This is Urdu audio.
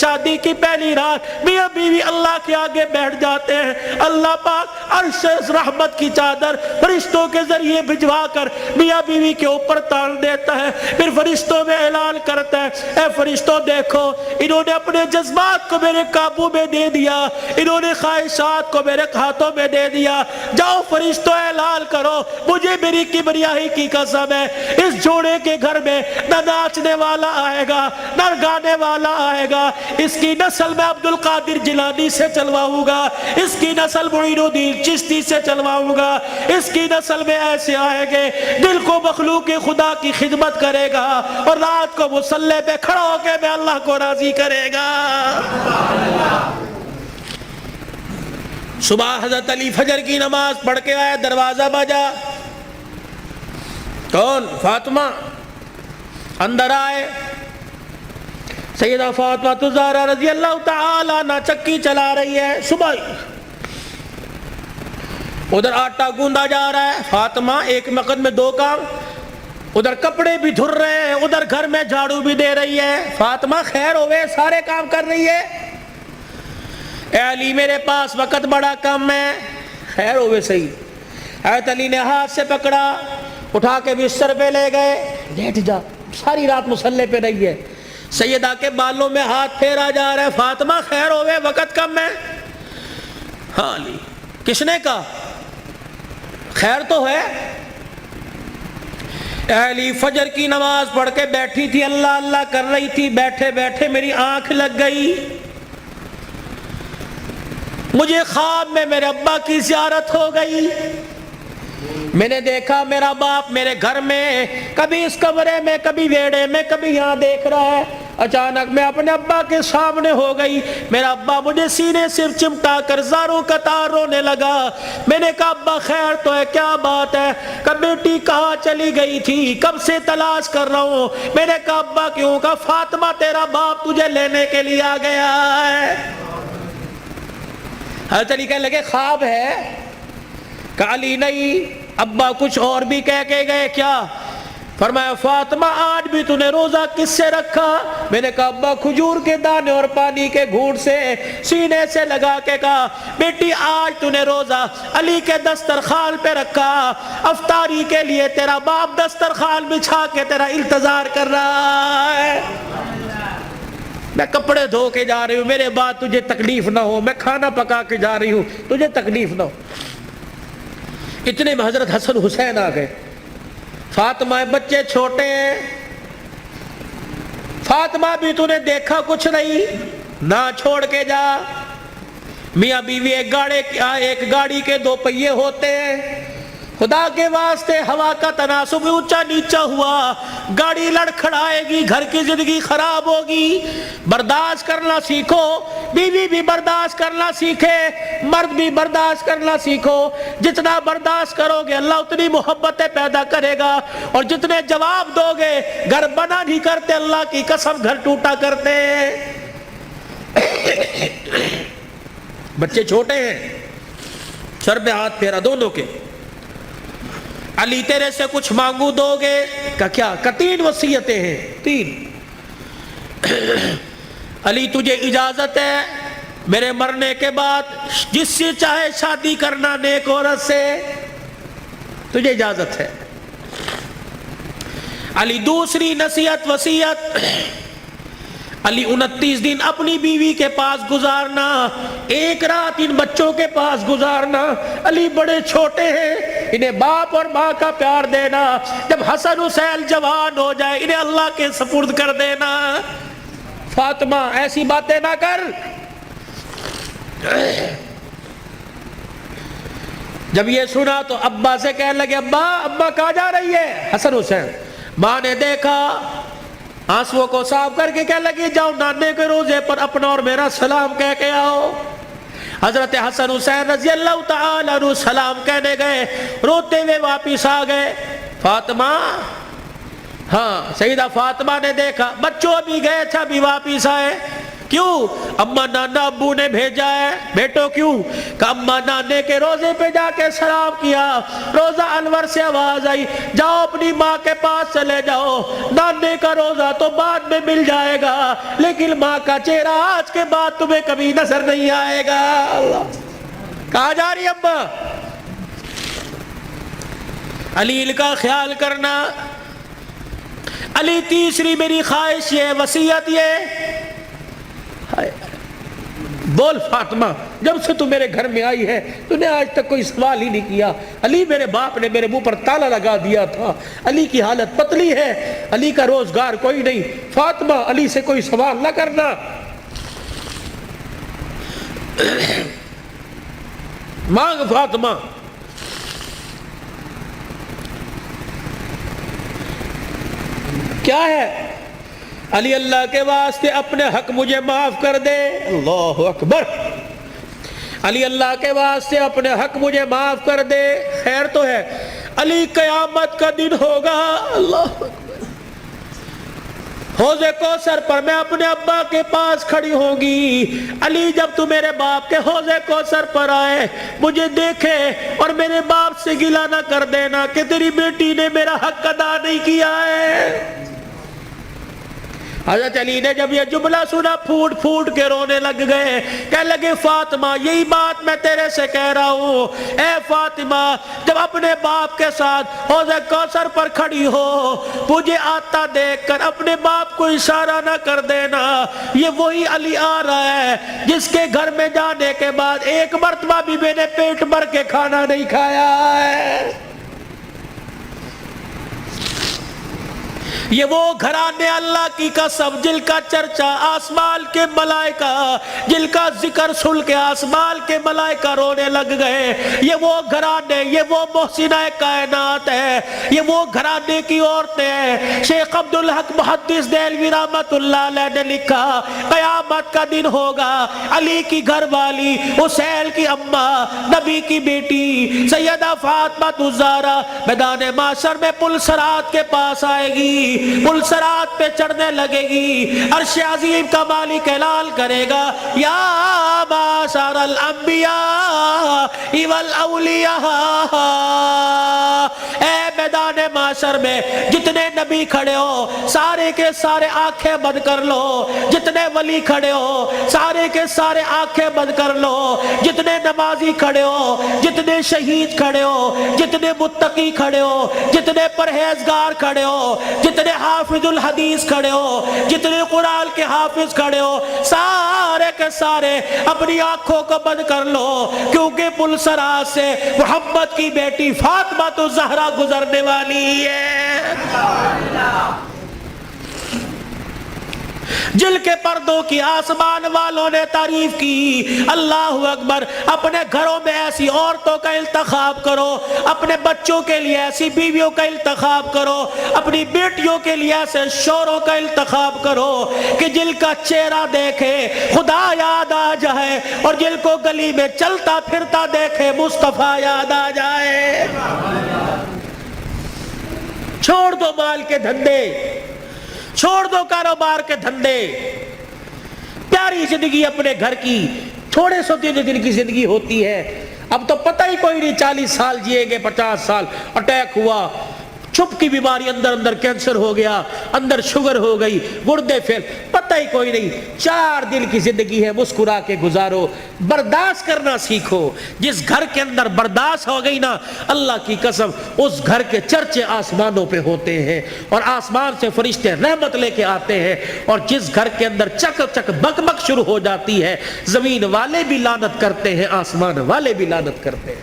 شادی کی پہلی رات میاں بیوی اللہ کے آگے بیٹھ جاتے ہیں، اللہ پاک عرش رحمت کی چادر فرشتوں کے ذریعے بھجوا کر میاں بیوی کے اوپر تان دیتا ہے، پھر فرشتوں میں اعلان کرتا ہے، اے فرشتوں دیکھو انہوں نے اپنے جذبات کو میرے قابو میں دے دیا، انہوں نے خواہشات کو میرے ہاتھوں میں دے دیا، جاؤ فرشتوں اعلان کرو مجھے میری کبریائی کی قسم ہے اس جوڑے کے گھر میں نہ ناچنے والا آئے گا نہ گانے والا آئے گا، اس کی نسل میں عبد القادر جیلانی سے چلواؤں گا، اس کی نسل معین الدین چشتی سے چلواؤں گا، اس کی نسل میں ایسے آئے گے دل کو مخلوق خدا کی خدمت کرے گا اور رات کو مصلی پہ کھڑا ہو کے میں اللہ کو راضی کرے گا۔ صبح حضرت علی فجر کی نماز پڑھ کے آیا، دروازہ بجا، کون؟ فاطمہ۔ اندر آئے، سیدہ فاطمہ الزہرا رضی اللہ تعالی عنہا چکی چلا رہی ہے، صبح ادھر آٹا گوندا جا رہا ہے، فاطمہ ایک وقت میں دو کام، ادھر کپڑے بھی دھر رہے ہیں ادھر گھر میں جھاڑو بھی دے رہی ہے۔ فاطمہ خیر ہوئے سارے کام کر رہی ہے۔ اے علی میرے پاس وقت بڑا کم ہے، خیر ہوئے صحیح۔ حضرت علی نے ہاتھ سے پکڑا، اٹھا کے بستر پہ لے گئے، لیٹ جا، ساری رات مصلی پہ رہی ہے۔ سیدہ کے بالوں میں ہاتھ پھیرا جا رہا ہے، فاطمہ خیر ہوئے وقت کم ہے۔ ہاں علی، کس نے کہا؟ خیر تو ہے۔ اے علی فجر کی نماز پڑھ کے بیٹھی تھی، اللہ اللہ کر رہی تھی، بیٹھے بیٹھے میری آنکھ لگ گئی، مجھے خواب میں میرے ابا کی زیارت ہو گئی، میں نے دیکھا میرا باپ میرے گھر میں، کبھی اس کمرے میں کبھی ویڑے میں کبھی یہاں دیکھ رہا ہے۔ اچانک میں اپنے ابا کے سامنے ہو گئی، میرا ابا مجھے سینے سے چمٹا کر زاروں قطار رونے لگا۔ میں نے کہا ابا خیر تو ہے، کیا بات ہے؟ کہ بیٹی کہاں چلی گئی تھی، کب سے تلاش کر رہا ہوں۔ میں نے کہا ابا کیوں؟ کہا فاطمہ تیرا باپ تجھے لینے کے لیے آ گیا ہے۔ حضرت علی کہنے لگے خواب ہے؟ کہا علی نہیں، ابا کچھ اور بھی کہہ کے گئے کیا؟ فرمایا فاطمہ آج بھی تو نے روزہ کس سے رکھا؟ میں نے کہا ابا کھجور کے دانے اور پانی کے گھونٹ سے، سینے سے لگا کے کہا بیٹی آج تو نے روزہ علی کے دسترخوان پہ رکھا، افطاری کے لیے تیرا باپ دسترخوان بچھا کے تیرا انتظار کر رہا ہے، میں کپڑے دھو کے جا رہی ہوں، میرے بعد تجھے تکلیف نہ ہو، میں کھانا پکا کے جا رہی ہوں تجھے تکلیف نہ ہو۔ اتنے میں حضرت حسن حسین آ گئے۔ فاطمہ بچے چھوٹے ہیں، فاطمہ بھی تو نے دیکھا کچھ نہیں، نہ چھوڑ کے جا۔ میاں بیوی ایک گاڑی کے دو پہیے ہوتے ہیں، خدا کے واسطے ہوا کا تناسب اونچا نیچا ہوا، گاڑی لڑکھڑائے گی، گھر کی زندگی خراب ہوگی۔ برداشت کرنا سیکھو، بیوی بھی برداشت کرنا سیکھے، مرد بھی برداشت کرنا سیکھو۔ جتنا برداشت کرو گے اللہ اتنی محبتیں پیدا کرے گا، اور جتنے جواب دو گے گھر بنا نہیں کرتے، اللہ کی قسم گھر ٹوٹا کرتے۔ بچے چھوٹے ہیں، سر پہ ہاتھ پھیرا دونوں کے۔ علی تیرے سے کچھ مانگو دو گے؟ کہ کیا؟ کہ 3 وصیتیں ہیں، 3۔ علی تجھے اجازت ہے میرے مرنے کے بعد جس سے چاہے شادی کرنا نیک عورت سے، تجھے اجازت ہے۔ علی دوسری نصیحت وصیت، علی 29 دن اپنی بیوی کے پاس گزارنا، ایک رات ان بچوں کے پاس گزارنا۔ علی بڑے چھوٹے ہیں، انہیں باپ اور ماں کا پیار دینا، جب حسن حسین جوان ہو جائے انہیں اللہ کے سپرد کر دینا۔ فاطمہ ایسی باتیں نہ کر۔ جب یہ سنا تو ابا سے کہنے لگے ابا کہاں جا رہی ہے؟ حسن حسین۔ ماں نے دیکھا، آنسوؤں کو صاف کر کے کہنے لگی جاؤ نانے کے روزے پر اپنا اور میرا سلام کہہ کے آؤ۔ حضرت حسن حسین رضی اللہ تعالیٰ عنہ سلام کہنے گئے، روتے ہوئے واپس آ گئے۔ فاطمہ، ہاں سیدہ فاطمہ نے دیکھا، بچوں بھی گئے تھے ابھی واپس آئے۔ کیوں؟ اما نانا ابو نے بھیجا ہے۔ بیٹو کیوں؟ کہ اما نانے کے روزے پہ جا کے سلام کیا، روزہ انور سے آواز آئی جاؤ اپنی ماں کے پاس چلے جاؤ، نانے کا روزہ تو بعد میں مل جائے گا لیکن ماں کا چہرہ آج کے بعد تمہیں کبھی نظر نہیں آئے گا۔ اللہ کہاں جا رہی ابا؟ علی کا خیال کرنا۔ علی تیسری میری خواہش یہ، وصیت یہ، بول فاطمہ جب سے تو میرے گھر میں آئی ہے تو نے آج تک کوئی سوال ہی نہیں کیا۔ علی میرے باپ نے میرے منہ پر تالا لگا دیا تھا، علی کی حالت پتلی ہے، علی کا روزگار کوئی نہیں، فاطمہ علی سے کوئی سوال نہ کرنا۔ مانگ فاطمہ۔ کیا ہے؟ علی اللہ کے واسطے اپنے حق مجھے معاف کر دے۔ اللہ اکبر۔ علی اللہ کے واسطے اپنے حق مجھے معاف کر دے۔ خیر تو ہے، علی قیامت کا دن ہوگا، اللہ اکبر، حوض کوثر پر میں اپنے ابا کے پاس کھڑی ہوں گی۔ علی جب تو میرے باپ کے حوض کوثر پر آئے مجھے دیکھے اور میرے باپ سے گلہ نہ کر دینا کہ تیری بیٹی نے میرا حق ادا نہیں کیا ہے۔ حضرت علی نے جب یہ جملہ سنا پھوٹ پھوٹ کے رونے لگ گئے، کہنے لگے فاطمہ یہی بات میں تیرے سے کہہ رہا ہوں، اے فاطمہ جب اپنے باپ کے ساتھ حوض کوثر پر کھڑی ہو مجھے آتا دیکھ کر اپنے باپ کو اشارہ نہ کر دینا، یہ وہی علی آ رہا ہے جس کے گھر میں جانے کے بعد ایک مرتبہ بھی میں نے پیٹ بھر کے کھانا نہیں کھایا ہے۔ یہ وہ گھرانے اللہ کی قسم جن کا چرچا آسمان کے ملائکہ، جن کا ذکر سن کے آسمان کے ملائکہ رونے لگ گئے، یہ وہ گھرانے، یہ وہ محسنہ کائنات ہے، یہ وہ گھرانے کی عورتیں ہیں۔ شیخ عبدالحق محدث دہلوی رحمت اللہ علیہ نے لکھا قیامت کا دن ہوگا، علی کی گھر والی حسین کی اماں نبی کی بیٹی سیدہ فاطمہ الزہرا میدان معاشر میں پل صراط کے پاس آئے گی، پل صراط پہ چڑھنے لگے گی، عرش عظیم کا مالک اعلان کرے گا یا معاشر الانبیاء والاولیاء، اے میدان معاشر میں جتنے نبی کھڑے ہو سارے کے سارے آنکھیں بند کر لو، جتنے ولی کھڑے ہو سارے کے سارے آنکھیں بند کر لو، جتنے نمازی کھڑے ہو، جتنے شہید کھڑے ہو، جتنے متقی کھڑے ہو، جتنے پرہیزگار کھڑے ہو، جتنے حافظ الحدیث کھڑے ہو، جتنے قرآن کے حافظ کھڑے ہو، سارے کے سارے اپنی آنکھوں کو بند کر لو، کیونکہ پل صراط سے محمد کی بیٹی فاطمہ الزہرا گزرنے والی ہے، جل کے پردوں کی آسمان والوں نے تعریف کی۔ اللہ اکبر۔ اپنے گھروں میں ایسی عورتوں کا انتخاب کرو، اپنے بچوں کے لیے ایسی بیویوں کا انتخاب کرو، اپنی بیٹیوں کے لیے ایسے شوہروں کا انتخاب کرو کہ جل کا چہرہ دیکھے خدا یاد آ جائے اور جل کو گلی میں چلتا پھرتا دیکھے مصطفیٰ یاد آ جائے۔ چھوڑ دو مال کے دھندے، چھوڑ دو کاروبار کے دھندے، پیاری زندگی اپنے گھر کی، تھوڑے سو دن کی زندگی ہوتی ہے، اب تو پتہ ہی کوئی نہیں 40 سال جیے گے، 50 سال، اٹیک ہوا، چھپ کی بیماری، اندر اندر کینسر ہو گیا، اندر شوگر ہو گئی، گردے فیل، پتہ ہی کوئی نہیں۔ 4 دن کی زندگی ہے، مسکرا کے گزارو، برداشت کرنا سیکھو۔ جس گھر کے اندر برداشت ہو گئی نا، اللہ کی قسم اس گھر کے چرچے آسمانوں پہ ہوتے ہیں اور آسمان سے فرشتے رحمت لے کے آتے ہیں، اور جس گھر کے اندر چک چک بک بک شروع ہو جاتی ہے، زمین والے بھی لعنت کرتے ہیں، آسمان والے بھی لعنت کرتے ہیں۔